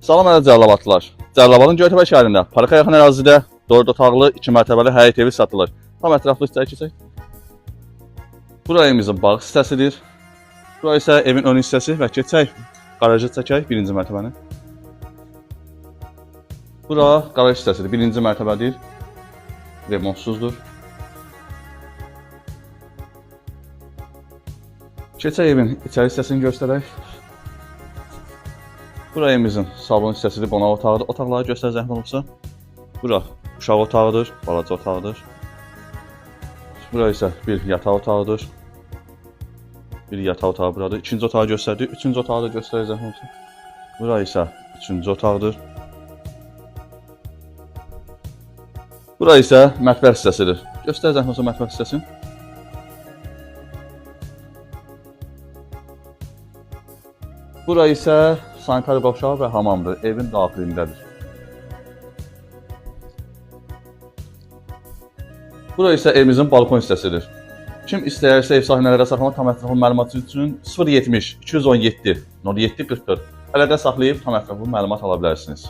Salam əziz Cəlilabadlılar. Cəlilabadın Göytəpə şəhərində parka yaxın ərazidə 4 otaqlı 2 mərtəbəli həyət evi satılır. Tam ətraflı hissəyə keçək. Bura evimizin bağ hissəsidir. Bura isə evin ön hissəsi və keçək qarajı çəkək 1-ci mərtəbəni. Bura qaraj hissəsidir. 1-ci mərtəbədir. Remontsuzdur. Keçək evin içəri hissəsini göstərək. Bura evimizin salon hissəsidir, qonaq otağıdır. Otaqları göstər zəhmət olursa. Bura uşaq otağıdır, balaca otağıdır. Bura isə bir yataq otağıdır. Bir yataq otağı buradır. İkinci otağı göstərdik. Üçüncü otağı da göstər zəhmət olursa. Bura isə üçüncü otaqdır. Bura isə mətbəx hissəsidir. Göstər zəhmət olursa mətbəx hissəsini. Bura isə sanitar qovşağı və hamamdır. Evin daxilindədir. Bura isə evimizin balkon hissəsidir. Kim istəyərsə ev sahibləri saxlamaq tam ətraflı məlumat üçün 070 217 07 40 əlaqə saxlayıb tam ətraflı məlumat ala bilərsiniz.